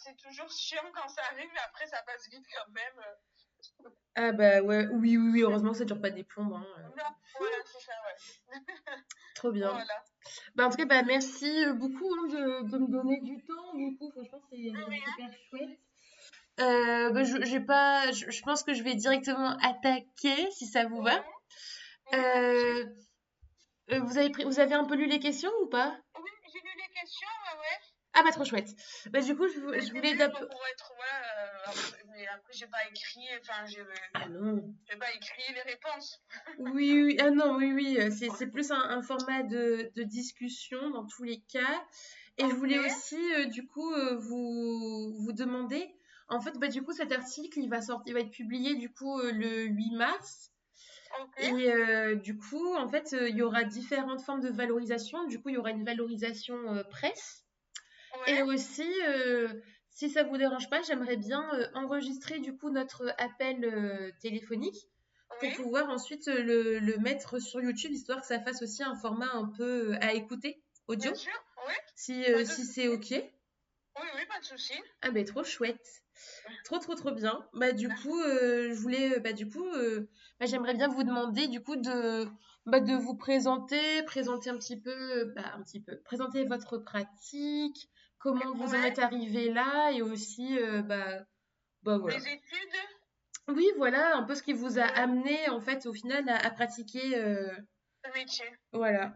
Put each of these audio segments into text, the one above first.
c'est toujours chiant quand ça arrive, mais après ça passe vite quand même. Ah bah ouais, oui, oui, oui, heureusement que ça dure pas des plombes, hein. Non, voilà, c'est ça, ouais. Trop bien. Voilà. Bah, en tout cas, bah, merci beaucoup hein, de me donner du temps. Du coup, franchement, c'est Rien. super chouette. Bah, j'ai pas, je pense que je vais directement attaquer si ça vous va. Ouais. Oui, pas de souci. Euh, vous avez un peu lu les questions ou pas? Oui, j'ai lu les questions, ouais, ouais. Ah bah trop chouette. Bah du coup, Je je les ai voulais lues bon, pour être, voilà, mais après j'ai pas écrit, enfin Ah non. j'ai pas écrit les réponses. Oui, oui, ah non, oui, oui, c'est plus un format de discussion dans tous les cas. Et je Ok, voulais aussi, du coup, vous demander, en fait, bah, du coup, cet article, il va sortir, il va être publié, du coup, le 8 mars. ok, Et du coup, en fait, il y aura différentes formes de valorisation. Du coup, il y aura une valorisation presse. Et ouais, aussi, si ça vous dérange pas, j'aimerais bien enregistrer, du coup, notre appel téléphonique pour oui, pouvoir ensuite le mettre sur YouTube, histoire que ça fasse aussi un format un peu à écouter, audio, bien sûr, oui, pas de si c'est souci. OK. Oui, oui, pas de souci. Ah ben trop chouette. Trop trop trop bien. Bah du coup, je voulais bah du coup bah, j'aimerais bien vous demander du coup de vous présenter un petit peu présenter votre pratique, comment vous en Ouais, êtes arrivé là et aussi bah voilà. les études, Oui, voilà, un peu ce qui vous a ouais, amené en fait au final à pratiquer le métier. voilà.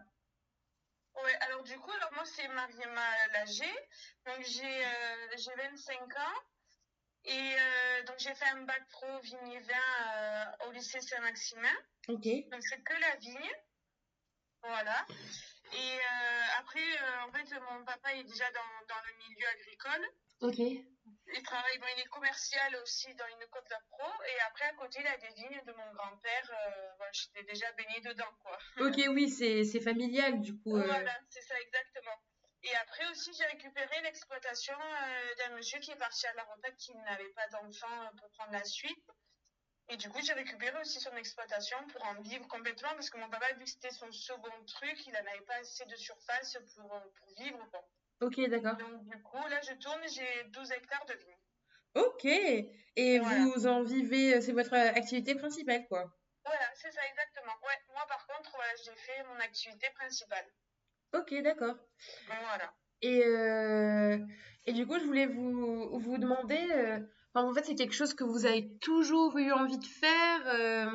Ouais, alors du coup, alors moi c'est Mariama Lager, donc j'ai 25 ans et donc j'ai fait un bac pro vigne-vin au lycée Saint-Maximin, OK. donc c'est que la vigne, voilà. Et après, en fait, mon papa est déjà dans le milieu agricole. OK. Il travaille, bon, il est commercial aussi dans une côte de pro. Et après, à côté, il a des vignes de mon grand-père. Voilà, j'étais déjà baignée dedans, quoi. OK, oui, c'est familial du coup Voilà, c'est ça exactement. Et après aussi, j'ai récupéré l'exploitation d'un monsieur qui est parti à la retraite, qui n'avait pas d'enfant pour prendre la suite. Et du coup, j'ai récupéré aussi son exploitation pour en vivre complètement, parce que mon papa, vu que c'était son second truc, il n'en avait pas assez de surface pour vivre, quoi. OK, d'accord. Donc du coup, là, je tourne, j'ai 12 hectares de vignes. OK. Et Voilà. vous en vivez, c'est votre activité principale, quoi. Voilà, c'est ça exactement. Ouais, moi par contre, voilà, j'ai fait mon activité principale. OK, d'accord. Voilà. Et, euh, et du coup, je voulais vous demander, enfin, en fait, c'est quelque chose que vous avez toujours eu envie de faire,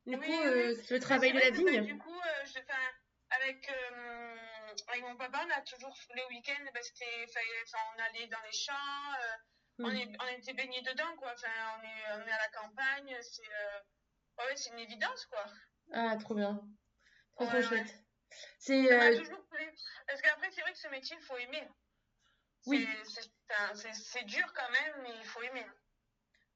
du coup, Oui, oui. le Mais travail c'est de vrai la que bah, vigne. du coup, enfin, avec mon papa, on a toujours les week-ends, bah, enfin, on allait dans les champs, Hmm. on était baignés dedans, quoi. Enfin, on est à la campagne, ouais, c'est une évidence, quoi. Ah, trop bien. Ouais, Trop, trop ouais. chouette. C'est, Ça m'a toujours plu. Parce qu'après, c'est vrai que ce métier, il faut aimer. oui, C'est dur quand même, mais il faut aimer.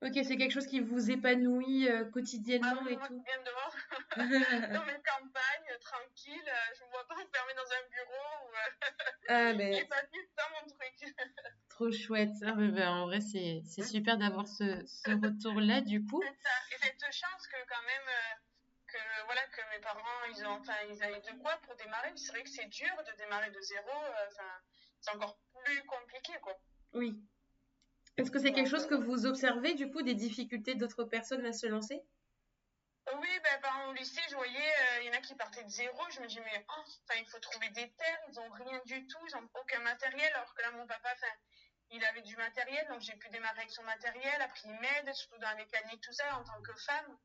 ok, c'est quelque chose qui vous épanouit Ah quotidiennement oui, et moi tout. qui viens dehors, dans mes campagnes, tranquille, je me vois pas enfermée dans un bureau ou Ah, ben, les papiers, c'est pas mon truc. trop chouette. Ah, ben, en vrai, c'est super d'avoir ce retour-là, du coup. C'est ça. Et cette chance que quand même, que voilà, que mes parents, enfin, ils avaient de quoi pour démarrer. C'est vrai que c'est dur de démarrer de zéro, enfin, c'est encore plus compliqué, quoi. Oui. Est-ce que c'est quelque Donc, chose que vous observez, du coup, des difficultés d'autres personnes à se lancer? oui, ben, par exemple, au lycée, je voyais, il y en a qui partaient de zéro. Je me dis, mais oh, enfin, il faut trouver des terres, ils ont rien du tout, ils ont aucun matériel. Alors que là, mon papa, enfin, il avait du matériel, donc j'ai pu démarrer avec son matériel. Après, il m'aide, surtout dans la mécanique, tout ça, en tant que femme.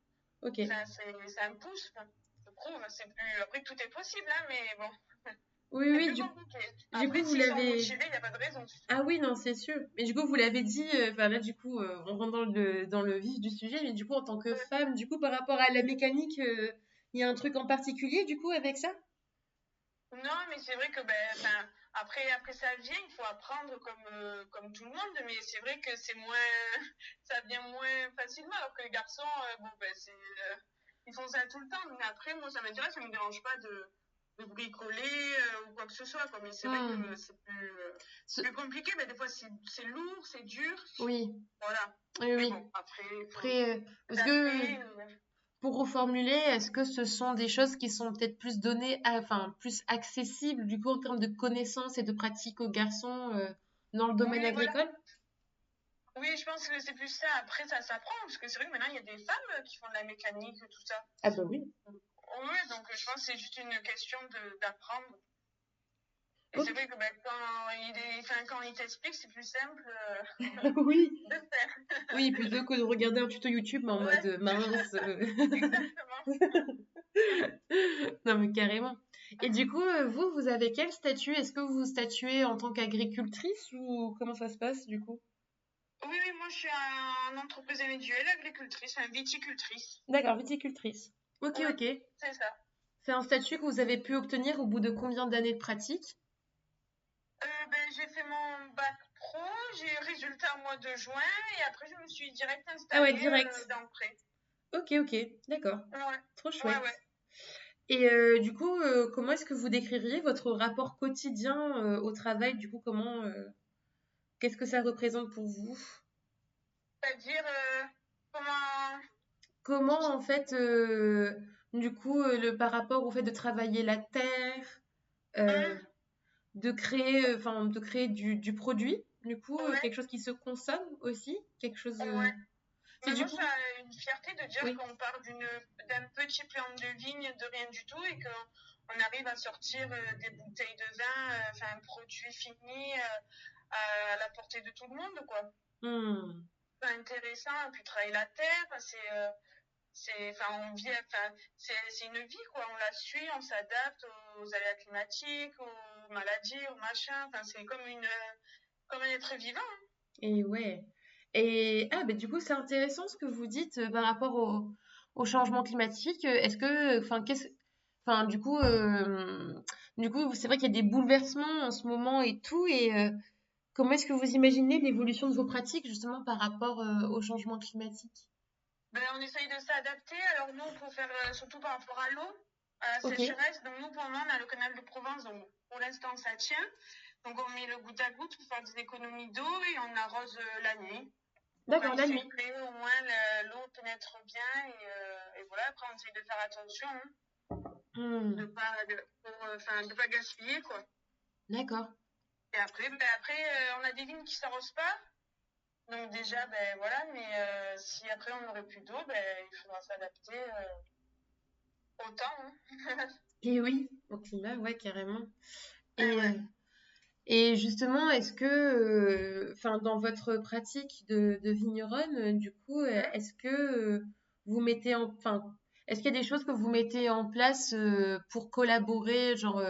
Ok. Enfin, ça me pousse, enfin, je trouve. C'est plus... Après, tout est possible, hein, mais bon, Oui, c'est oui, plus compliqué. du coup, Après, vous s'ils sont l'avez. motivés, il n'y a pas de raison. Ah oui, non, c'est sûr. Mais du coup, vous l'avez dit, enfin là, du coup, on rentre dans le vif du sujet, mais du coup, en tant que Ouais. femme, du coup, par rapport à la mécanique, il y a un truc en particulier, du coup, avec ça? Non, mais c'est vrai que ben, enfin, après ça vient, il faut apprendre comme tout le monde, mais c'est vrai que c'est moins, ça vient moins facilement, alors que les garçons, bon, ben, ils font ça tout le temps. Mais après, moi, ça m'intéresse, ça me dérange pas de bricoler ou quoi que ce soit, quoi. Mais c'est vrai Hmm. que c'est Ce- plus compliqué, mais des fois, c'est lourd, c'est dur, Oui, voilà. oui, Mais oui. bon, après, il faut Après, parce que s'adapter. pour reformuler, est-ce que ce sont des choses qui sont peut-être plus données, enfin, plus accessibles, du coup, en termes de connaissances et de pratiques aux garçons, dans le domaine Oui, voilà. agricole? Oui, je pense que c'est plus ça. Après, ça s'apprend, parce que c'est vrai que maintenant, il y a des femmes qui font de la mécanique, tout ça. Ah bah oui. Oui, donc je pense que c'est juste une question d'apprendre. Et Ok. c'est vrai que ben, quand il t'explique, c'est plus simple Oui. de faire. Oui, plutôt que de regarder un tuto YouTube mais en mode Ouais, mince. exactement. Non mais carrément. Et du coup, vous avez quel statut? Est-ce que vous statuez en tant qu'agricultrice ou comment ça se passe du coup? Oui, oui, moi je suis en entreprise individuelle, agricultrice, enfin viticultrice. D'accord, viticultrice. Ok, Oui, ok. c'est ça. C'est un statut que vous avez pu obtenir au bout de combien d'années de pratique? Ben, j'ai fait mon bac pro, j'ai eu le résultat au mois de juin et après je me suis direct Ah ouais, installée direct. dans le pré. Ok, ok, d'accord. Ouais, Trop ouais, chouette. ouais. Et du coup, comment est-ce que vous décririez votre rapport quotidien au travail? Du coup, qu'est-ce que ça représente pour vous? C'est-à-dire, comment... Comment en fait, du coup, par rapport au fait de travailler la terre, Hum, euh, de créer du produit, du coup, ouais, quelque chose qui se consomme aussi, quelque chose. ouais. C'est Mais du moi, coup, ça a une fierté de dire oui, qu'on part d'un petit plan de vigne, de rien du tout, et qu'on arrive à sortir des bouteilles de vin, enfin un produit fini à la portée de tout le monde, quoi. hmm, C'est intéressant, et puis travailler la terre, enfin, on vit, enfin, c'est une vie, quoi. On la suit, on s'adapte aux aléas climatiques, aux maladies, aux machins. Enfin, c'est comme un être vivant. et ouais. Et du coup, c'est intéressant ce que vous dites par rapport au changement climatique. Est-ce que, enfin, du coup, c'est vrai qu'il y a des bouleversements en ce moment et tout, et comment est-ce que vous imaginez l'évolution de vos pratiques justement par rapport au changement climatique? Ben, on essaye de s'adapter. Alors nous, pour faire surtout par rapport à l'eau, à la Ok, sécheresse. Donc nous, pour le moment, on a le canal de Provence. Donc pour l'instant, ça tient. Donc on met le goutte à goutte pour faire des économies d'eau et on arrose la nuit. Pour quand d'accord, il la fait nuit. frais, au moins l'eau pénètre bien. Et voilà, après on essaye de faire attention, hein, Hmm, de pas gaspiller, quoi. d'accord. Et après, on a des vignes qui s'arrosent pas. Donc déjà, ben voilà, mais si après on n'aurait plus d'eau, ben il faudra s'adapter au temps, hein. Et oui, au climat, ouais, carrément. Eh Et, ouais. et justement, est-ce que, enfin, dans votre pratique de vigneronne, du coup, Hum. est-ce que vous mettez enfin, est-ce qu'il y a des choses que vous mettez en place pour collaborer, genre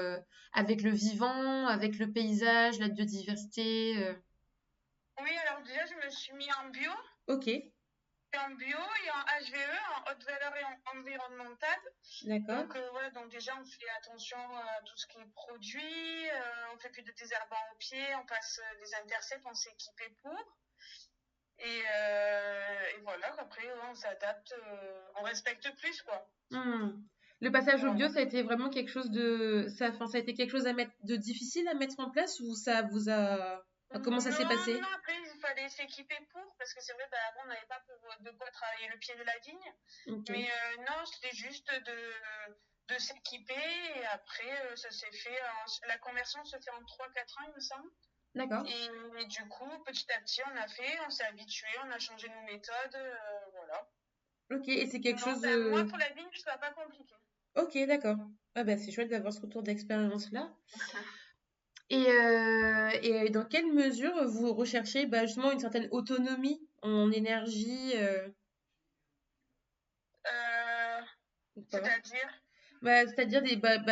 avec le vivant, avec le paysage, la biodiversité Oui, alors déjà, je me suis mis Ok, en bio et en HVE, en haute valeur et environnementale. d'accord, Donc voilà, donc déjà on fait attention à tout ce qui est produit, on fait plus de désherbant au pied, on passe des intercepts, on s'est équipé pour. Et voilà, après ouais, on s'adapte, on respecte plus quoi. hmm. Le passage au bio, Voilà. ça a été vraiment quelque chose enfin, ça a été quelque chose de difficile à mettre en place ou ça vous a, enfin, comment ça s'est Non, passé? non, après il fallait s'équiper pour, parce que c'est vrai, bah, avant on n'avait pas de quoi travailler le pied de la vigne. Ok, Mais non, c'était juste de s'équiper et après ça s'est fait. La conversion se fait en 3 4 ans, il me semble. d'accord. Et du coup, petit à petit, on s'est habitué, on a changé nos méthodes, voilà. Ok, et c'est quelque Non, chose. enfin, moi pour la vigne, ça va pas compliqué. Ok, d'accord. Ah bah c'est chouette d'avoir ce retour d'expérience-là. Et dans quelle mesure vous recherchez bah, justement une certaine autonomie en énergie Euh, ou pas? C'est-à-dire, Bah, c'est-à-dire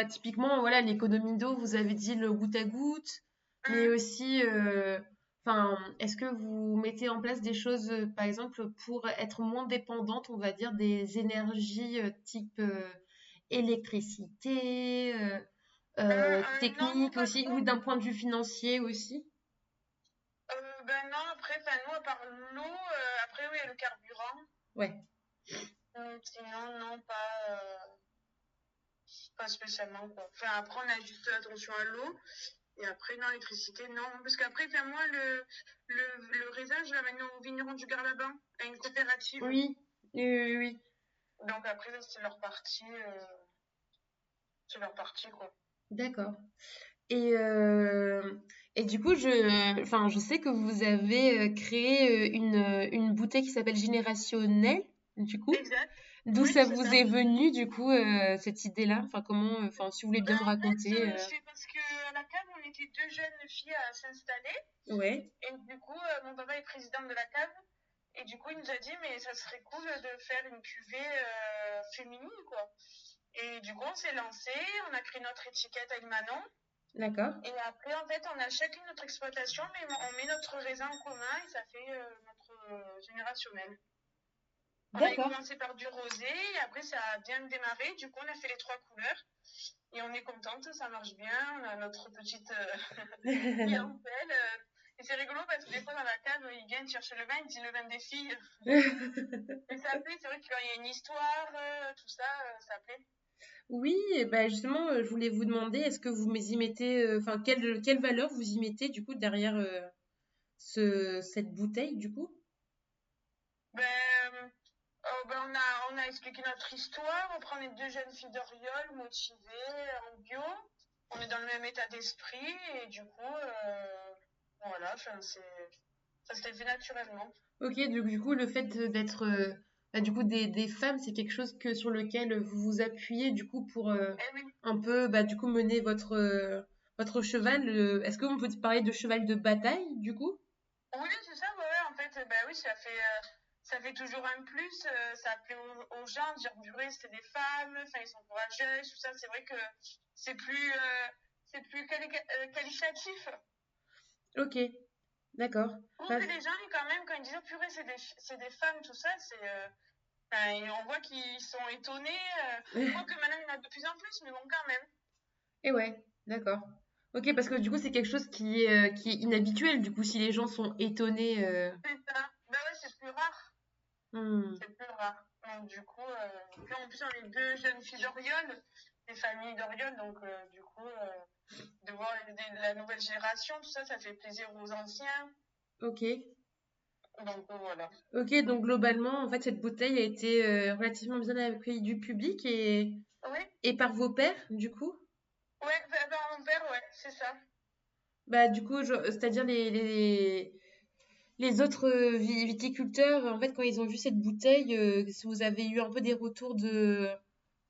typiquement voilà l'économie d'eau, vous avez dit le goutte à goutte, mais hum, aussi enfin est-ce que vous mettez en place des choses par exemple pour être moins dépendante, on va dire, des énergies type électricité, non, nous technique pas aussi, trop. ou d'un point de vue financier aussi? Ben non, après, enfin, nous, à part l'eau, après, oui, il y a le carburant. Ouais, Sinon, non, pas spécialement, quoi. Enfin, après, on a juste attention à l'eau. Et après, non, l'électricité, non. Parce qu'après, enfin, moi, le raisin, je l'amène au vigneron du Garlaban, à une coopérative. oui, oui, oui, oui. Donc après, ça, c'est leur partie, quoi. D'accord. Et, euh, Et du coup, je sais que vous avez créé une bouteille qui s'appelle Générationnel, du coup. Exact. D'où Oui, ça c'est vous ça. est venu, du coup, cette idée-là? Enfin, comment, enfin, si vous voulez bien me En fait, raconter. c'est parce que à la cave, on était deux jeunes filles à s'installer. Ouais, Et du coup, mon papa est président de la cave. Et du coup, il nous a dit, mais ça serait cool de faire une cuvée féminine, quoi. Et du coup, on s'est lancé, on a créé notre étiquette avec Manon. d'accord. Et après, en fait, on a chacune notre exploitation, mais on met notre raisin en commun et ça fait notre générationnel. On avait D'accord. commencé par du rosé, et après, ça a bien démarré. Du coup, on a fait les trois couleurs. Et on est contente, ça marche bien. On a notre petite clientèle. Et c'est rigolo parce que des fois, dans la cave, ils viennent chercher le vin, ils disent le vin des filles. Et ça plaît, c'est vrai que quand il y a une histoire, tout ça, ça plaît. Oui, et ben justement, je voulais vous demander, est-ce que vous y mettez, enfin, quelle valeur vous y mettez, du coup, derrière cette bouteille, du coup? Ben, on a expliqué notre histoire. On prend les deux jeunes filles d'Oriol, motivées, en bio. On est dans le même état d'esprit. Et du coup, voilà, ça s'est fait naturellement. Ok, du coup, le fait d'être, bah, du coup, des femmes, c'est quelque chose sur lequel vous vous appuyez, du coup, pour Eh oui, un peu, bah, du coup, mener votre cheval. Est-ce qu'on peut parler de cheval de bataille, du coup? oui, c'est ça, ouais, ouais. En fait, ben oui, ça fait toujours un plus. Ça plaît aux gens de dire, purée, c'était des femmes, enfin, ils sont courageuses, tout ça. C'est vrai que c'est plus qualitatif. Ok, d'accord. Je trouve Bah, que les gens, quand même, quand ils disent, oh, purée, c'est des femmes, tout ça, enfin, et on voit qu'ils sont étonnés. Quoique maintenant, il y en a de plus en plus, mais bon, quand même. et ouais, d'accord. Ok, parce que du coup, c'est quelque chose qui est inhabituel, du coup, si les gens sont étonnés. C'est ça. Ben ouais, c'est plus rare. Hmm, C'est plus rare. Donc, du coup, puis en plus, on est deux jeunes filles d'Oriol, des familles d'Oriol, donc du coup, de voir la nouvelle génération, tout ça, ça fait plaisir aux anciens. ok. Donc voilà. Ok, donc globalement, en fait, cette bouteille a été relativement bien accueillie du public Oui, et par vos pairs, du coup? ouais, ben, mon père, ouais, c'est ça. Bah, du coup, c'est-à-dire les autres viticulteurs, en fait, quand ils ont vu cette bouteille, si vous avez eu un peu des retours de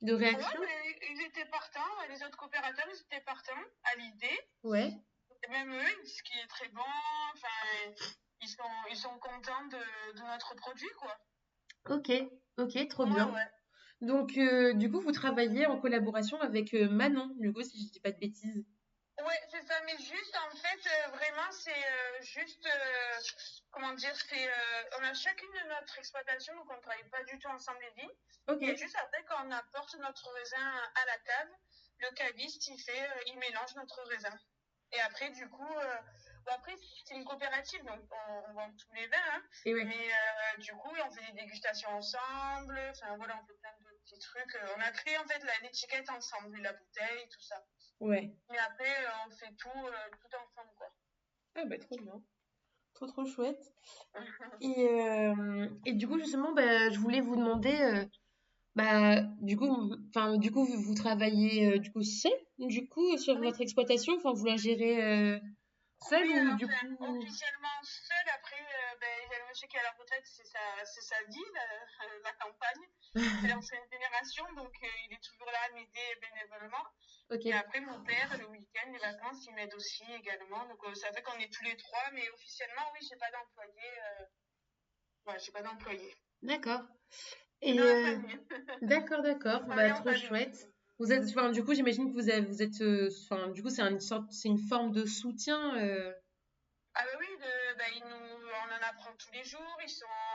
Ouais, réaction? mais ils étaient partants, les autres coopérateurs, ils étaient partants à l'idée. Ouais. Et même eux, ils disent qu'il est très bon, enfin, ils sont contents de notre produit, quoi. Ok, ok, trop Ouais, bien. ouais. Donc, du coup, vous travaillez en collaboration avec Manon, du coup, si je dis pas de bêtises. Ouais, c'est ça, mais juste en fait, vraiment, c'est juste, comment dire, on a chacune de notre exploitation, donc on ne travaille pas du tout ensemble les vignes. Ok, Et juste après, quand on apporte notre raisin à la cave, le caviste, il mélange notre raisin. Et après, du coup, bon, après, c'est une coopérative, donc on vend tous les vins, hein, et ouais, mais du coup, on fait des dégustations ensemble, enfin voilà, on fait plein de petits trucs. On a créé en fait l'étiquette ensemble, la bouteille, tout ça. ouais. Et après, on fait tout ensemble, quoi. Ah bah trop bien, trop trop chouette. Et du coup, justement, bah, je voulais vous demander, bah, du coup, vous travaillez du coup seul, du coup, sur Oui, votre exploitation, enfin, vous la gérez seul oui, ou alors, du enfin, coup, officiellement seul, après, ben, il y a le monsieur qui est à la retraite, c'est sa vie, la campagne. C'est l'ancienne génération, donc il est toujours là à m'aider bénévolement. ok, Et après, mon père, le week-end, les vacances, il m'aide aussi également. Donc, ça fait qu'on est tous les trois, mais officiellement, oui, j'ai pas d'employé. Ouais, j'ai pas d'employé. d'accord. C'est dans Et la famille. d'accord, d'accord, On bah travaille en trop famille. chouette. Vous êtes, enfin, du coup, j'imagine que vous êtes, enfin, du coup, c'est une forme de soutien. Ah bah oui, on en apprend tous les jours,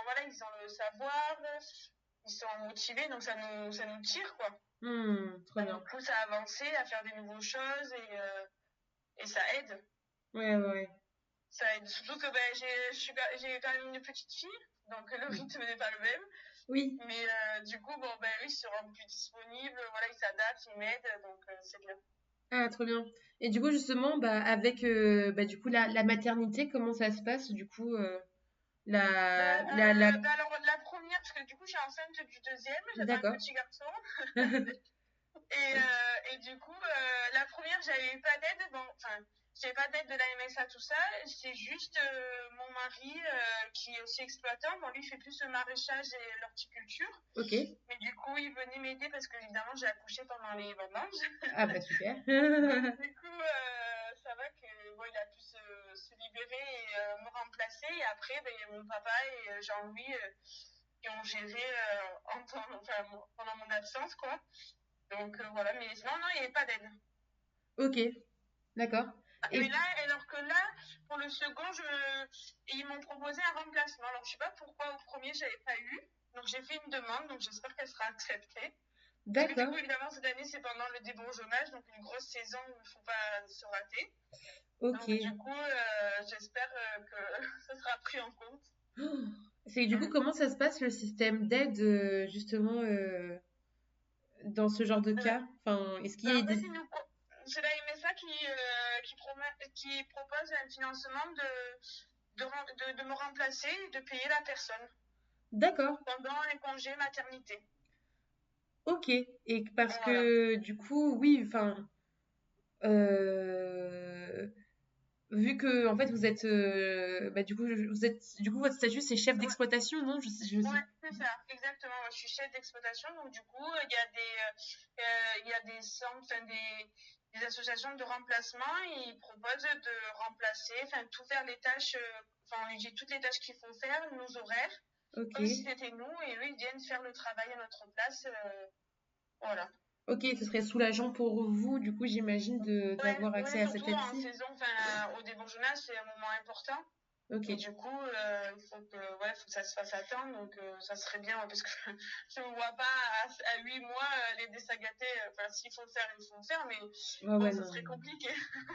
voilà, ils ont le savoir, ils sont motivés, donc ça nous tire, quoi. Trop Ça bien. nous pousse à avancer, à faire des nouvelles choses, et ça aide. Ouais, ouais, ouais. Ça aide. Surtout que ben, j'ai quand même une petite fille, donc le rythme n'est pas le même. Oui. Mais du coup, bon, ben oui, ils seront plus disponibles, voilà, ils s'adaptent, ils m'aident, donc c'est bien. Ah, trop bien. Et du coup, justement, bah, avec bah, du coup, la maternité, comment ça se passe? Du coup, la... Ben alors, la première, parce que du coup, je suis enceinte du deuxième, j'attends un D'accord. petit garçon. Et du coup, la première, j'avais eu pas d'aide. Bon, enfin, j'ai pas d'aide de la MSA, tout ça. C'est juste mon mari qui est aussi exploitant. Bon, lui, il fait plus le maraîchage et l'horticulture. Ok. Mais du coup, il venait m'aider parce que, évidemment, j'ai accouché pendant les vendanges. Ah bah super. Donc, du coup, ça va que bon, il a pu se libérer et me remplacer. Et après, ben, mon papa et Jean-Louis qui ont géré pendant mon absence, quoi. Donc voilà, mais non, non, il n'y avait pas d'aide. Ok, d'accord. Mais Et là, alors que là, pour le second, ils m'ont proposé un remplacement. Alors, je sais pas pourquoi au premier, j'avais pas eu. Donc, j'ai fait une demande, donc j'espère qu'elle sera acceptée. Parce que du d'accord. coup, évidemment, cette année, c'est pendant le débourgeonnage, donc une grosse saison où il ne faut pas se rater. Ok. Donc, du coup, j'espère que ça sera pris en compte. Oh, c'est du coup Mm. comment ça se passe le système d'aide justement dans ce genre de cas? Enfin, est-ce qu'il y a En fait, des... c'est la MSA qui propose un financement de me remplacer et de payer la personne D'accord. pendant les congés maternité. Ok. Et parce Voilà. que du coup, oui, enfin, euh, vu que en fait vous êtes, bah du coup vous êtes, du coup votre statut c'est chef Ouais, d'exploitation, non? Je sais. ouais, c'est ça, exactement. Moi, je suis chef d'exploitation, donc du coup, il y a des centres, enfin, des associations de remplacement, et ils proposent de remplacer, enfin, tout faire les tâches, enfin, on lui dit toutes les tâches qu'il faut faire, nos horaires, Ok. comme si c'était nous, et eux, ils viennent faire le travail à notre place, voilà. Ok, ce serait soulageant pour vous, du coup j'imagine de Ouais, d'avoir ouais, accès à cette surtout en aide-ci. saison, enfin, au débourgeonnage, c'est un moment important. Ok. Et du coup, il faut que ça se fasse à temps, donc ça serait bien, ouais, parce que je ne me vois pas à 8 mois les désagater. Enfin, s'il faut le faire, il faut le faire, mais Ouais, bon, ouais, ça non. serait compliqué.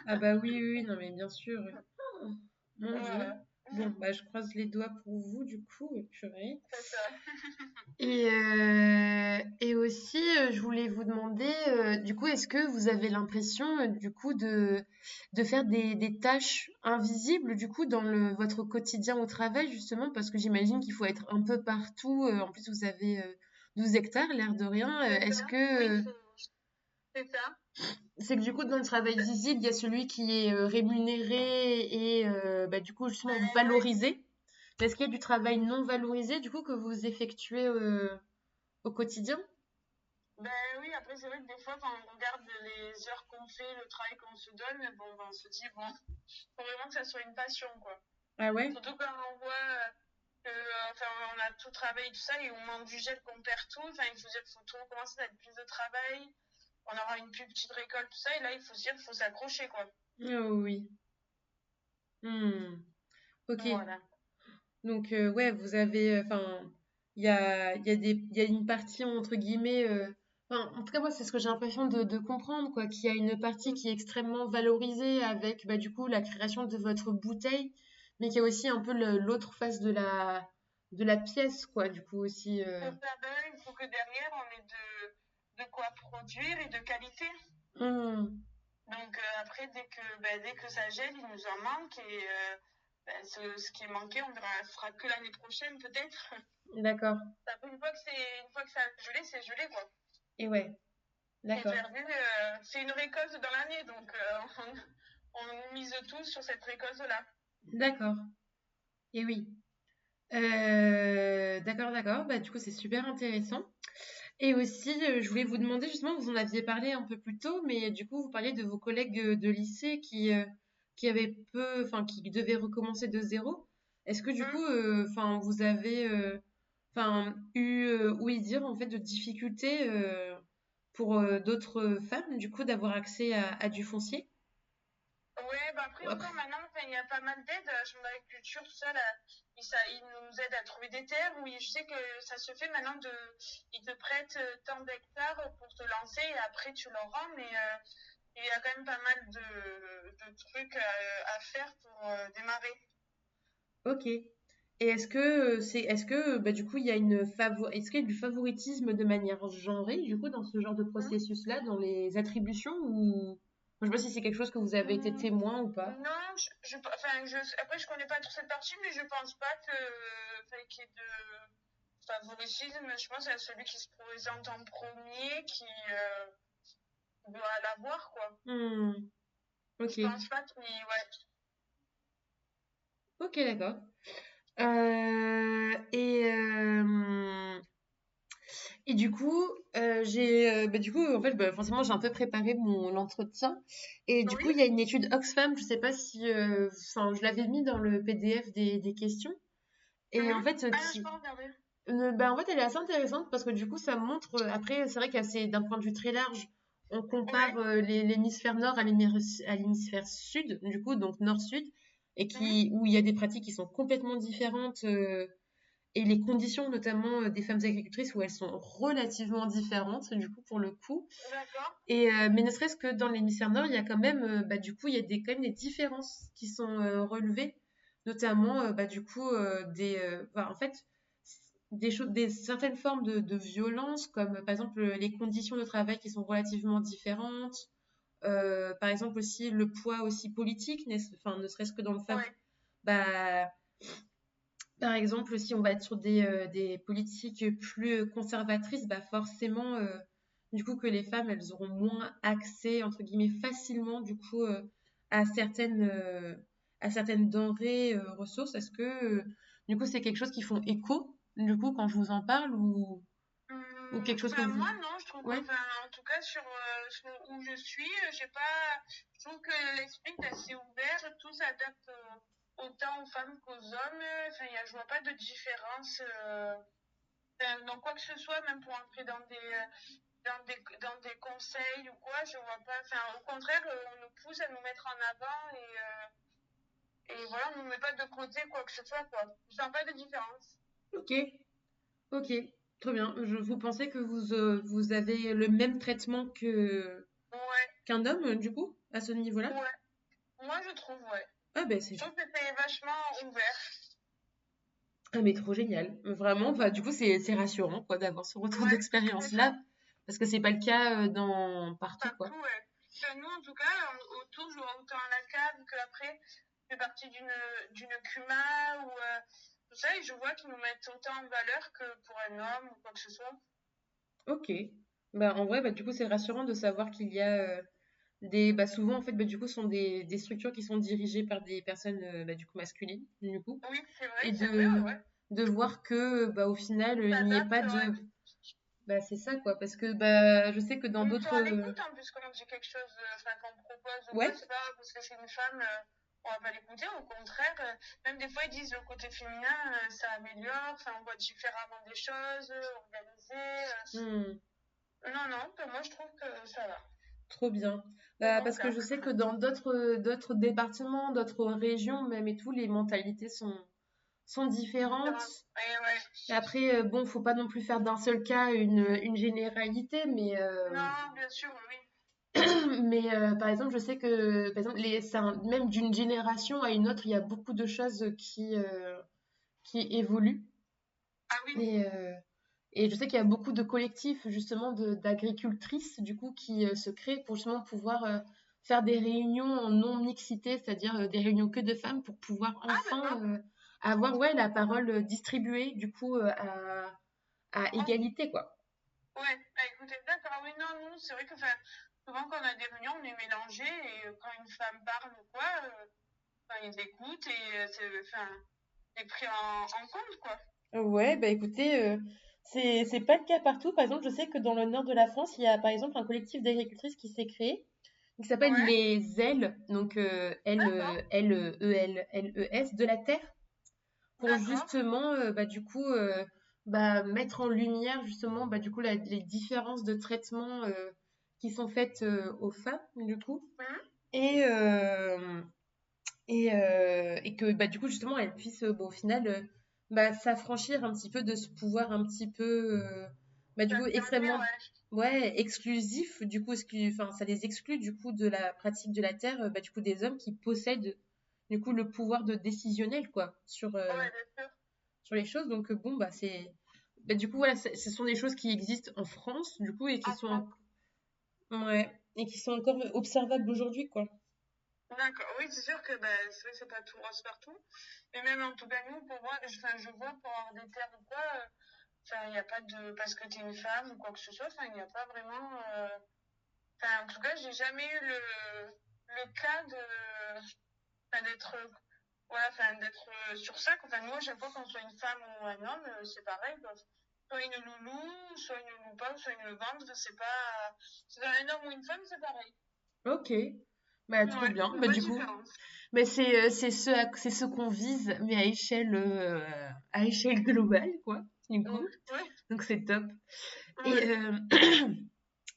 Ah bah oui, oui, oui, non mais bien sûr. Oh, mon Dieu. Voilà, Bon, bah je croise les doigts pour vous, du coup, purée. c'est ça. Et aussi, je voulais vous demander, du coup, est-ce que vous avez l'impression, du coup, de faire des tâches invisibles, du coup, dans votre quotidien au travail, justement, parce que j'imagine qu'il faut être un peu partout. En plus, vous avez 12 hectares, l'air de rien. C'est Est-ce ça, oui, que c'est ça. c'est que du coup, dans le travail visible, il y a celui qui est rémunéré et bah, du coup, justement, Ben ouais. valorisé. Mais est-ce qu'il y a du travail non valorisé, du coup, que vous effectuez au quotidien? Ben oui, après, c'est vrai que des fois, quand on regarde les heures qu'on fait, le travail qu'on se donne, bon, ben, on se dit, bon, faut vraiment que ça soit une passion, quoi. Ah ouais? Surtout quand on voit enfin, on a tout travaillé, tout ça, et au moment du gel qu'on perd tout, enfin, il faut dire qu'il faut tout recommencer, ça va être plus de travail, on aura une plus petite récolte, tout ça, et là, il faut se dire qu'il faut s'accrocher, quoi. Oh oui. Hmm. Ok. Voilà. Donc, ouais, vous avez, enfin, il y a une partie, entre guillemets, enfin, en tout cas, moi, c'est ce que j'ai l'impression de comprendre, quoi, qu'il y a une partie qui est extrêmement valorisée avec, bah, du coup, la création de votre bouteille, mais qu'il y a aussi un peu l'autre face de la pièce, quoi, du coup, aussi. Pour ça, ben, il faut que derrière, on ait de quoi produire et de qualité. Hmm. Donc, après, dès que ça gèle, il nous en manque, et ce qui est manqué, on verra, fera que l'année prochaine, peut-être. D'accord. Après, une fois que ça a gelé, c'est gelé, quoi. Et ouais, C'est d'accord. perdu, c'est une récolte dans l'année, donc on mise tout sur cette récolte-là. D'accord. Et oui. D'accord, d'accord. Bah, du coup, c'est super intéressant. Et aussi, je voulais vous demander, justement, vous en aviez parlé un peu plus tôt, mais du coup, vous parliez de vos collègues de lycée qui avaient peu, enfin, qui devaient recommencer de zéro. Est-ce que du coup, Hum. enfin, vous avez, enfin, eu, ouï dire, en fait, de difficultés pour d'autres femmes, du coup, d'avoir accès à du foncier? Ouais, bah après Ou encore après. maintenant, enfin, il y a pas mal d'aides à la Chambre d'agriculture, tout ça, là, ils nous aident à trouver des terres. Oui, je sais que ça se fait maintenant, ils te prêtent tant d'hectares pour te lancer, et après tu leur rends, mais il y a quand même pas mal de trucs à faire pour démarrer. Ok. Et est-ce que, bah, du coup, il y a est-ce qu'il y a du favoritisme de manière genrée, du coup, dans ce genre de Hum. processus-là, dans les attributions ou, je sais pas si c'est quelque chose que vous avez été Hum. témoin ou pas. Non, enfin, après, je connais pas trop cette partie, mais je pense pas enfin, qu'il y ait de favoritisme. Je pense à celui qui se présente en premier qui doit l'avoir, quoi. Hmm. Je Ok. pense pas qu'il... Ouais. Ok, d'accord. Euh, et, euh, et du coup, du coup, en fait, bah, forcément, j'ai un peu préparé l'entretien. Et du Oui? coup, il y a une étude Oxfam, je sais pas si, enfin, je l'avais mis dans le PDF des questions. Et en Mhm. fait, Ah non, je peux regarder. bah, en fait, elle est assez intéressante parce que du coup, ça montre. Après, c'est vrai d'un point de vue très large, on compare Ouais. l'hémisphère nord à l'hémisphère sud, du coup, donc nord-sud, Mhm. où il y a des pratiques qui sont complètement différentes. Et les conditions notamment des femmes agricultrices où elles sont relativement différentes du coup pour le coup D'accord. mais ne serait-ce que dans l'hémisphère nord il y a quand même du coup il y a quand même des différences qui sont relevées notamment du coup en fait des choses certaines formes de violence comme par exemple les conditions de travail qui sont relativement différentes par exemple aussi le poids aussi politique enfin ne serait-ce que dans le fait Ouais. bah par exemple, si on va être sur des politiques plus conservatrices, bah forcément, du coup, que les femmes, elles auront moins accès, entre guillemets, facilement, du coup, à certaines, euh, à certaines denrées, ressources. Est-ce que, du coup, c'est quelque chose qui font écho, du coup, quand je vous en parle, ou quelque chose que Enfin, vous... moi, non, je trouve, Ouais, enfin, en tout cas, où je suis, j'ai pas, je trouve que l'esprit est assez ouvert, tout s'adapte autant aux femmes qu'aux hommes, enfin, je vois pas de différence, dans quoi que ce soit, même pour entrer dans des conseils ou quoi, je vois pas, enfin, au contraire, on nous pousse à nous mettre en avant et voilà, on nous met pas de côté quoi que ce soit, quoi. Je sens pas de différence. ok, ok, très bien. Vous pensez que vous avez le même traitement Ouais, qu'un homme, du coup, à ce niveau-là? ouais. Moi, je trouve, ouais. Ah ben Je c'est trouve que c'est vachement ouvert. Ah mais trop génial. Vraiment, bah, du coup, c'est rassurant quoi d'avoir ce retour Ouais, c'est ça. d'expérience-là, parce que c'est pas le cas dans partout quoi. Partout, ouais. Enfin, nous, en tout cas, autour, je vois autant à la cave qu'après, je fais partie d'une CUMA ou tout ça, et je vois qu'ils nous mettent autant en valeur que pour un homme ou quoi que ce soit. Ok. Bah en vrai, bah du coup, c'est rassurant de savoir qu'il y a souvent en fait, bah du coup, ce sont des structures qui sont dirigées par des personnes du coup masculines, du coup, Oui, et c'est vrai, ouais, ouais. de voir que bah au final, Ils il n'y ait s'adaptent, pas ouais. de bah c'est ça quoi, parce que bah je sais que dans Ils sont d'autres à l'écoute en plus quand on dit quelque chose, enfin, qu'on propose ou quoi, ouais. c'est pas parce que c'est une femme, on va pas l'écouter, au contraire, même des fois ils disent le côté féminin, ça améliore, enfin, on voit différemment des choses, organisé. Hmm. Non, non, moi je trouve que ça va. Trop bien. C'est Bah, mon parce que cas. je sais que dans d'autres départements, d'autres régions même et tout, les mentalités sont différentes. Différent. Et ouais. Après, bon, faut pas non plus faire d'un seul cas une généralité, Non, bien sûr, oui. par exemple, je sais que par exemple, même d'une génération à une autre, il y a beaucoup de choses qui évoluent. Ah oui. Et, euh, et je sais qu'il y a beaucoup de collectifs justement d'agricultrices du coup qui se créent pour justement pouvoir faire des réunions en non-mixité, c'est-à-dire des réunions que de femmes pour pouvoir Ah d'accord. enfin avoir ouais, la parole distribuée du coup à Oh, égalité quoi. ouais. Ah, écoutez, d'accord. Oui, non, nous, c'est vrai que enfin, souvent quand on a des réunions, on est mélangés et quand une femme parle ou quoi, enfin, ils écoutent et enfin, c'est pris en compte, quoi. Ouais, bah écoutez, c'est pas le cas partout. Par exemple, je sais que dans le nord de la France, il y a par exemple un collectif d'agricultrices qui s'est créé, qui s'appelle Ouais, les Ailes, donc d'accord, L-E-L-E-S de la terre. Pour d'accord. justement du coup mettre en lumière justement du coup les différences de traitement qui sont faites aux femmes du coup Mhm. et et que du coup justement elles puissent au final s'affranchir un petit peu de ce pouvoir un petit peu du coup S'affirmer, extrêmement ouais. ouais exclusif du coup enfin ça les exclut du coup de la pratique de la terre du coup des hommes qui possèdent du coup le pouvoir de décisionnel quoi Ouais, bien sûr. sur les choses. Donc, bon, du coup, voilà, ce sont des choses qui existent en France, du coup, En France. ouais, et qui sont encore observables aujourd'hui, quoi. D'accord. Oui, c'est sûr que c'est vrai que c'est pas tout rose partout. Mais même en tout cas, nous, pour moi, enfin, je vois pour avoir des terres ou quoi, enfin, il n'y a pas de. Parce que tu es une femme ou quoi que ce soit, enfin, il n'y a pas vraiment. Enfin, en tout cas, j'ai jamais eu le cas d'être voilà, d'être sur ça. Enfin, moi, chaque fois qu'on soit une femme ou un homme, c'est pareil, quoi. Soit une loulou, soit une loupa, soit une ventre, c'est pas. C'est un homme ou une femme, c'est pareil. Ok. Bah, trop Ouais, bien. y a Bah, pas de du coup, différence. mais c'est ce qu'on vise, mais à échelle globale, quoi, du coup. Ouais, Donc, c'est top. Et, ouais.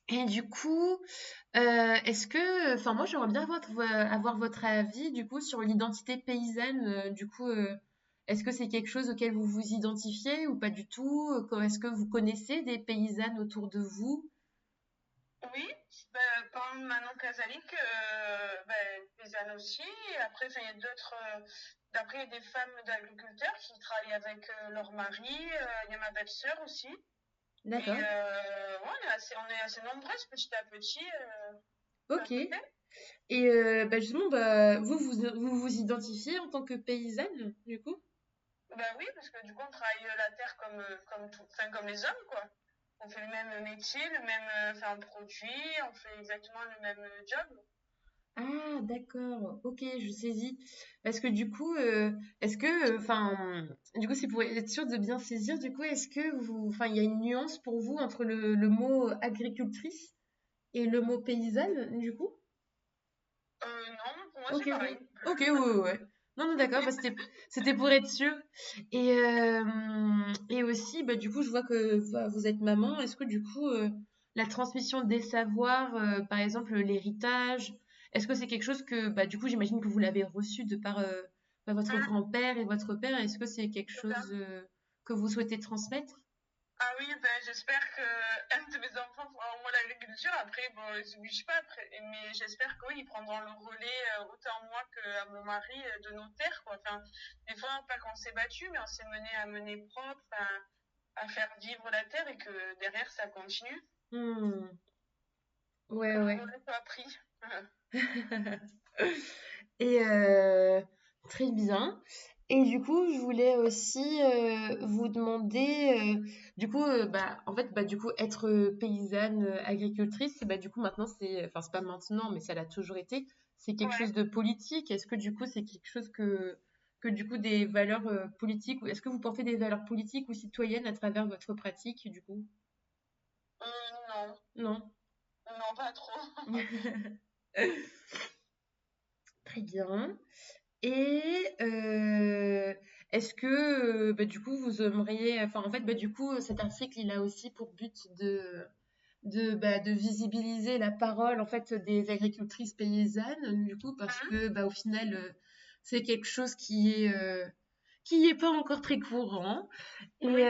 et du coup, est-ce que, enfin, moi, j'aimerais bien avoir votre avis, du coup, sur l'identité paysanne. Du coup, est-ce que c'est quelque chose auquel vous vous identifiez ou pas du tout? Est-ce que vous connaissez des paysannes autour de vous? Oui, par exemple, Manon Casalic, paysanne aussi. Et après, il y a d'autres. Après, il y a des femmes d'agriculteurs qui travaillent avec leur mari. Il y a ma belle-sœur aussi. Et D'accord. ouais, on est assez nombreuses petit à petit à Ok. côté. Et bah, justement, bah, vous identifiez en tant que paysanne, du coup? Bah oui, parce que du coup, on travaille la terre comme les hommes, quoi. On fait le même métier, le même, on produit, on fait exactement le même job. Ah, d'accord. Ok, je saisis. Parce que du coup, est-ce que, enfin, du coup, c'est pour être sûr de bien saisir. Du coup, est-ce que enfin, il y a une nuance pour vous entre le mot agricultrice et le mot paysanne, du coup? Non, pour moi, Ok, c'est ok. pareil. Ok, ouais, ouais, ouais. Non, non, d'accord, bah, c'était pour être sûr. Et aussi, bah, du coup, je vois que vous êtes maman. Est-ce que, du coup, la transmission des savoirs, par exemple, l'héritage, est-ce que c'est quelque chose que, bah, du coup, j'imagine que vous l'avez reçu de par votre Hum, grand-père et votre père. Est-ce que c'est quelque c'est ça. chose que vous souhaitez transmettre? Ah oui, j'espère que un de mes enfants fera au moins l'agriculture. Après, bon, ils s'obligent pas, après, mais j'espère que oui, ils prendront le relais autant moi qu'à mon mari de nos terres, quoi. Enfin, des fois, pas qu'on s'est battu, mais on s'est mené à mener propre, à faire vivre la terre et que derrière, ça continue. Hmm. Donc, Ouais, ouais. on n'a pas appris. Et très bien. Et du coup, je voulais aussi vous demander, du coup, bah, en fait, bah, du coup, être paysanne, agricultrice, bah, du coup, maintenant, enfin, c'est pas maintenant, mais ça l'a toujours été, c'est quelque chose Ouais. de politique. Est-ce que, du coup, c'est quelque chose du coup, des valeurs politiques, ou est-ce que vous portez des valeurs politiques ou citoyennes à travers votre pratique, du coup? Non, Non? non, pas trop. Très bien. Et est-ce que, bah, du coup, vous aimeriez, enfin, en fait, bah, du coup, cet article, il a aussi pour but de visibiliser la parole, en fait, des agricultrices paysannes, du coup, parce Hein. que, bah, au final, c'est quelque chose qui est pas encore très courant. Oui.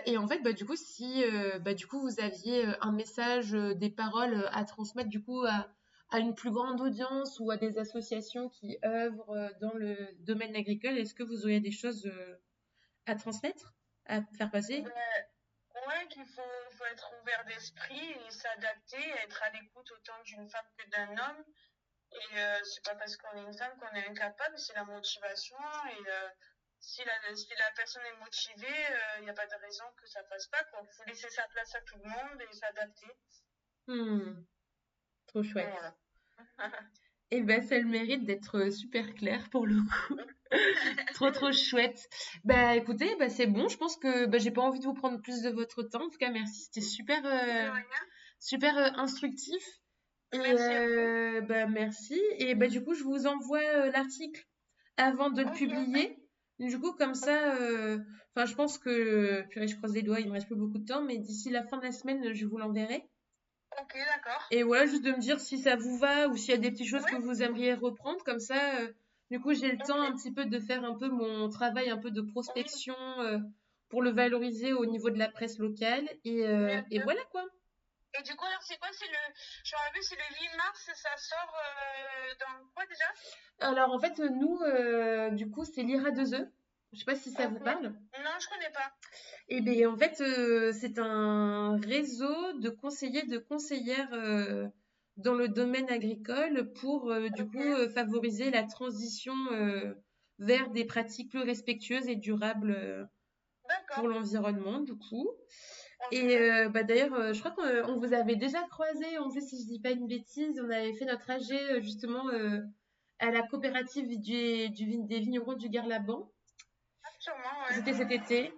Et en fait, bah, du coup, si bah, du coup, vous aviez un message, des paroles à transmettre, du coup, à une plus grande audience ou à des associations qui œuvrent dans le domaine agricole, est-ce que vous auriez des choses à transmettre, à faire passer? Ouais, faut être ouvert d'esprit et s'adapter, être à l'écoute autant d'une femme que d'un homme. Et c'est pas parce qu'on est une femme qu'on est incapable, c'est la motivation. Et si la personne est motivée, il n'y a pas de raison que ça passe pas, quoi. Faut laisser sa place à tout le monde et s'adapter. Hmm, trop chouette. Voilà. Et ben, ça a le mérite d'être super clair pour le coup. Trop, trop chouette. Bah, écoutez, bah, c'est bon. Je pense que bah, j'ai pas envie de vous prendre plus de votre temps. En tout cas, merci. C'était super, De rien. super instructif. Et Merci à vous. bah, merci. Et bah, du coup, je vous envoie l'article avant de le Ok, publier. Du coup, comme ça, enfin, je pense que, purée, je croise les doigts, il me reste plus beaucoup de temps, mais d'ici la fin de la semaine, je vous l'enverrai. ok, d'accord. Et voilà, juste de me dire si ça vous va ou s'il y a des petites choses que Ouais, vous aimeriez reprendre. Comme ça, du coup, j'ai le temps un ok. petit peu de faire un peu mon travail un peu de Oui, prospection pour le valoriser au niveau de la presse locale. bien Et sûr. voilà quoi. Et du coup, alors, c'est quoi? Je me rappelle, c'est le 8 mars, ça sort dans quoi déjà? Alors en fait, nous, du coup, c'est l'IRA 2E. Je sais pas si ça vous Ok. parle. Non, je connais pas. Et bien, en fait, c'est un réseau de conseillers, de conseillères dans le domaine agricole pour, du Ok, coup, favoriser la transition vers des pratiques plus respectueuses et durables pour d'accord. l'environnement, du coup. Ok. D'ailleurs, je crois qu'on vous avait déjà croisé, on sait si je dis pas une bêtise, on avait fait notre AG justement à la coopérative des vignerons du Garlaban. Sûrement, ouais. C'était cet été.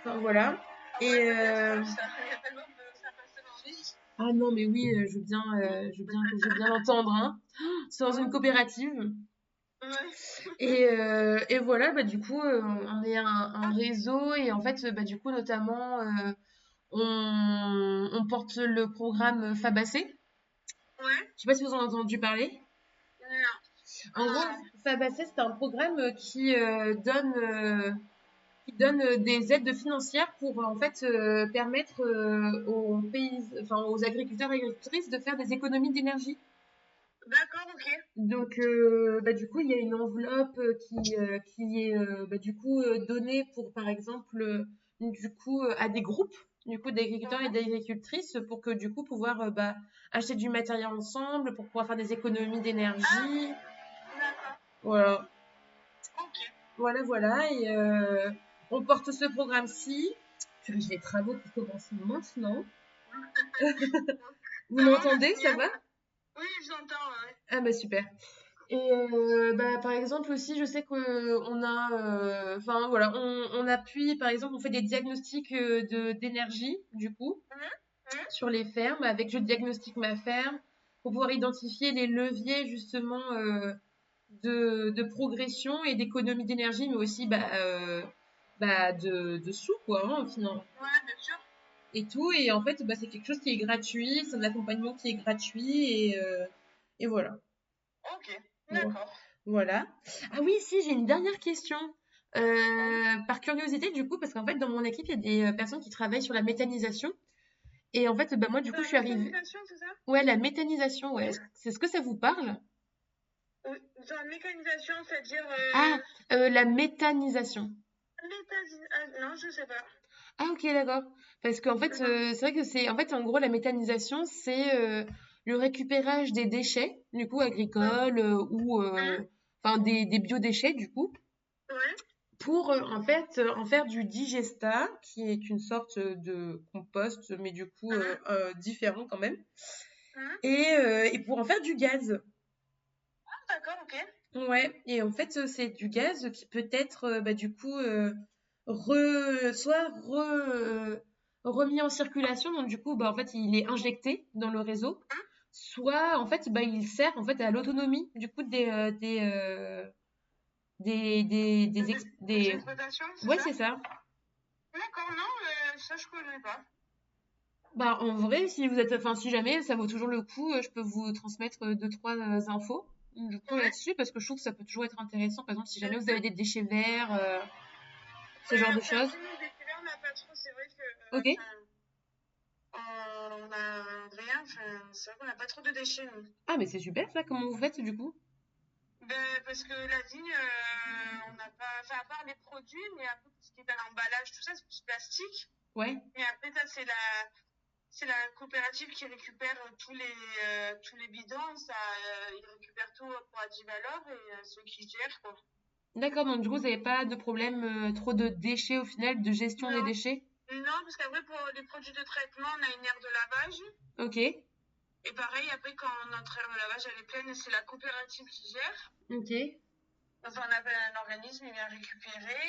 Enfin voilà. Ah Et ouais, peut-être, ça, il y a tellement de ça passe tellement vite. ah non, mais oui, je veux bien l'entendre, hein. C'est dans une coopérative. Ouais. Et voilà, du coup, on est un réseau et en fait, du coup, notamment, on porte le programme Fabacé. Ouais. Je sais pas si vous en avez entendu parler. Non. En gros, Non. Fabacé, c'est un programme qui donne des aides financières pour en fait permettre aux pays, enfin aux agriculteurs et agricultrices de faire des économies d'énergie. D'accord, ok. Donc, du coup, il y a une enveloppe qui est du coup donnée pour, par exemple, du coup, à des groupes du coup d'agriculteurs et Ouais. d'agricultrices pour que du coup pouvoir acheter du matériel ensemble pour pouvoir faire des économies Ah, d'énergie. d'accord. Voilà, Ok. voilà. Et on porte ce programme-ci. Purée, j'ai les travaux qui commencent maintenant. Vous Ça va, on a m'entendez? fini Ça un va? peu. Oui, j'entends, ouais. Ah bah super. Et par exemple aussi, je sais que on a, enfin voilà, on appuie, par exemple, on fait des diagnostics d'énergie, du coup, Mhm, mhm. sur les fermes, avec Je diagnostique ma ferme, pour pouvoir identifier les leviers justement de progression et d'économie d'énergie, mais aussi de sous, quoi, hein, finalement, Ouais, bien sûr. et tout. Et en fait, c'est quelque chose qui est gratuit, c'est un accompagnement qui est gratuit, et voilà. Ok, Bon. d'accord. Voilà. Ah oui, si, j'ai une dernière question. Oui. Par curiosité, du coup, parce qu'en fait, dans mon équipe, il y a des personnes qui travaillent sur la méthanisation. Et en fait, moi, du coup, La je suis arrivée. méthanisation, c'est ça? Ouais, la méthanisation, Oui. ouais. C'est ce que ça vous parle? Oui. Dans la mécanisation, c'est-à-dire Ah, la méthanisation. Ah, non, je sais pas. Ah, ok, d'accord. Parce qu'en fait, Non. c'est vrai que en fait, en gros, la méthanisation, c'est le récupérage des déchets, du coup, Ouais. agricoles ou, Mhm. enfin, des biodéchets, du coup, Ouais. pour en fait en faire du digesta, qui est une sorte de compost, mais du coup Mhm. différent quand même, Mhm. et pour en faire du gaz. Ah, d'accord, ok. Ouais, et en fait c'est du gaz qui peut être du coup remis en circulation, donc du coup en fait il est injecté dans le réseau, Mhm. soit en fait il sert en fait à l'autonomie du coup Des des... exploitations, c'est Ouais, ça? c'est ça. D'accord, non, ça je connais pas. Bah, en vrai, si vous êtes, enfin, si jamais, ça vaut toujours le coup, je peux vous transmettre deux, trois infos, du coup, Ouais, là-dessus, parce que je trouve que ça peut toujours être intéressant. Par exemple, si bien jamais vous avez sûr. des déchets verts, ce genre Ouais, de enfin, choses. après, nous, des filières, on n'a pas trop. C'est vrai que, Ok. on a rien. Enfin, c'est vrai qu'on n'a pas trop de déchets, nous. Ah, mais c'est super, ça. Comment vous faites, du coup? Ben, parce que la vigne, on n'a pas. Enfin, à part les produits, mais après, tout ce qui est à l'emballage, tout ça, c'est du plastique. Ouais. Mais après, ça, c'est la coopérative qui récupère tous les bidons. Ça, ils récupèrent tout pour Adivalor et ceux qui gèrent, quoi. D'accord, donc du coup, vous n'avez pas de problème, trop de déchets au final, de gestion des Non, déchets? non, parce qu'après, pour les produits de traitement, on a une aire de lavage. Ok. Et pareil, après, quand notre aire de lavage elle est pleine, c'est la coopérative qui gère. Ok. Enfin, on appelle un organisme, il vient récupérer.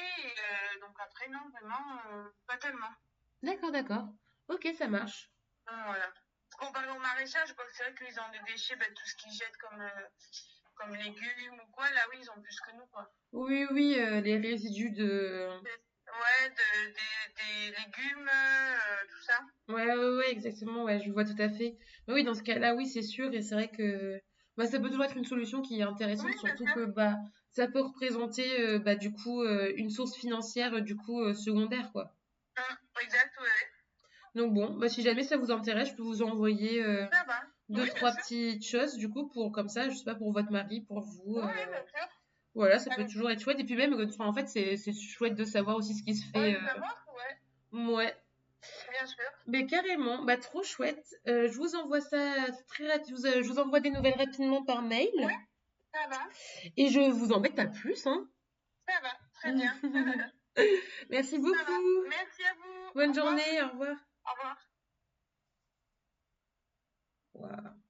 Et donc après, non, vraiment, pas tellement. D'accord. Ok, ça marche. Voilà. Comparé au maraîchage, quoi, c'est vrai qu'ils ont des déchets, ben, tout ce qu'ils jettent comme légumes ou quoi, là, oui, ils ont plus que nous, quoi. Oui, les résidus de... Ouais, des légumes, tout ça. Ouais, exactement, ouais, je vois tout à fait. Mais oui, dans ce cas-là, oui, c'est sûr, et c'est vrai que ça peut toujours être une solution qui est Oui, intéressante, bien surtout sûr. que ça peut représenter du coup une source financière du coup secondaire, quoi. Exact, ouais. Donc bon, si jamais ça vous intéresse, je peux vous envoyer Ça va. deux, Oui, bien trois sûr. petites choses du coup pour comme ça, je sais pas, pour votre mari, pour vous. Oui, bien sûr. Voilà, ça peut Avec toujours être chouette. Et puis même, enfin, en fait, c'est chouette de savoir aussi ce qui se ouais, fait. de savoir, ouais, Ouais. bien sûr. Mais carrément, trop chouette. Je vous envoie ça très rapidement. Je vous envoie des nouvelles rapidement par mail. Oui, ça va. Et je vous embête pas plus, hein. Ça va, très bien. Merci Ça va. beaucoup. Merci à vous. Bonne Au revoir. journée, au revoir. Au revoir. Waouh.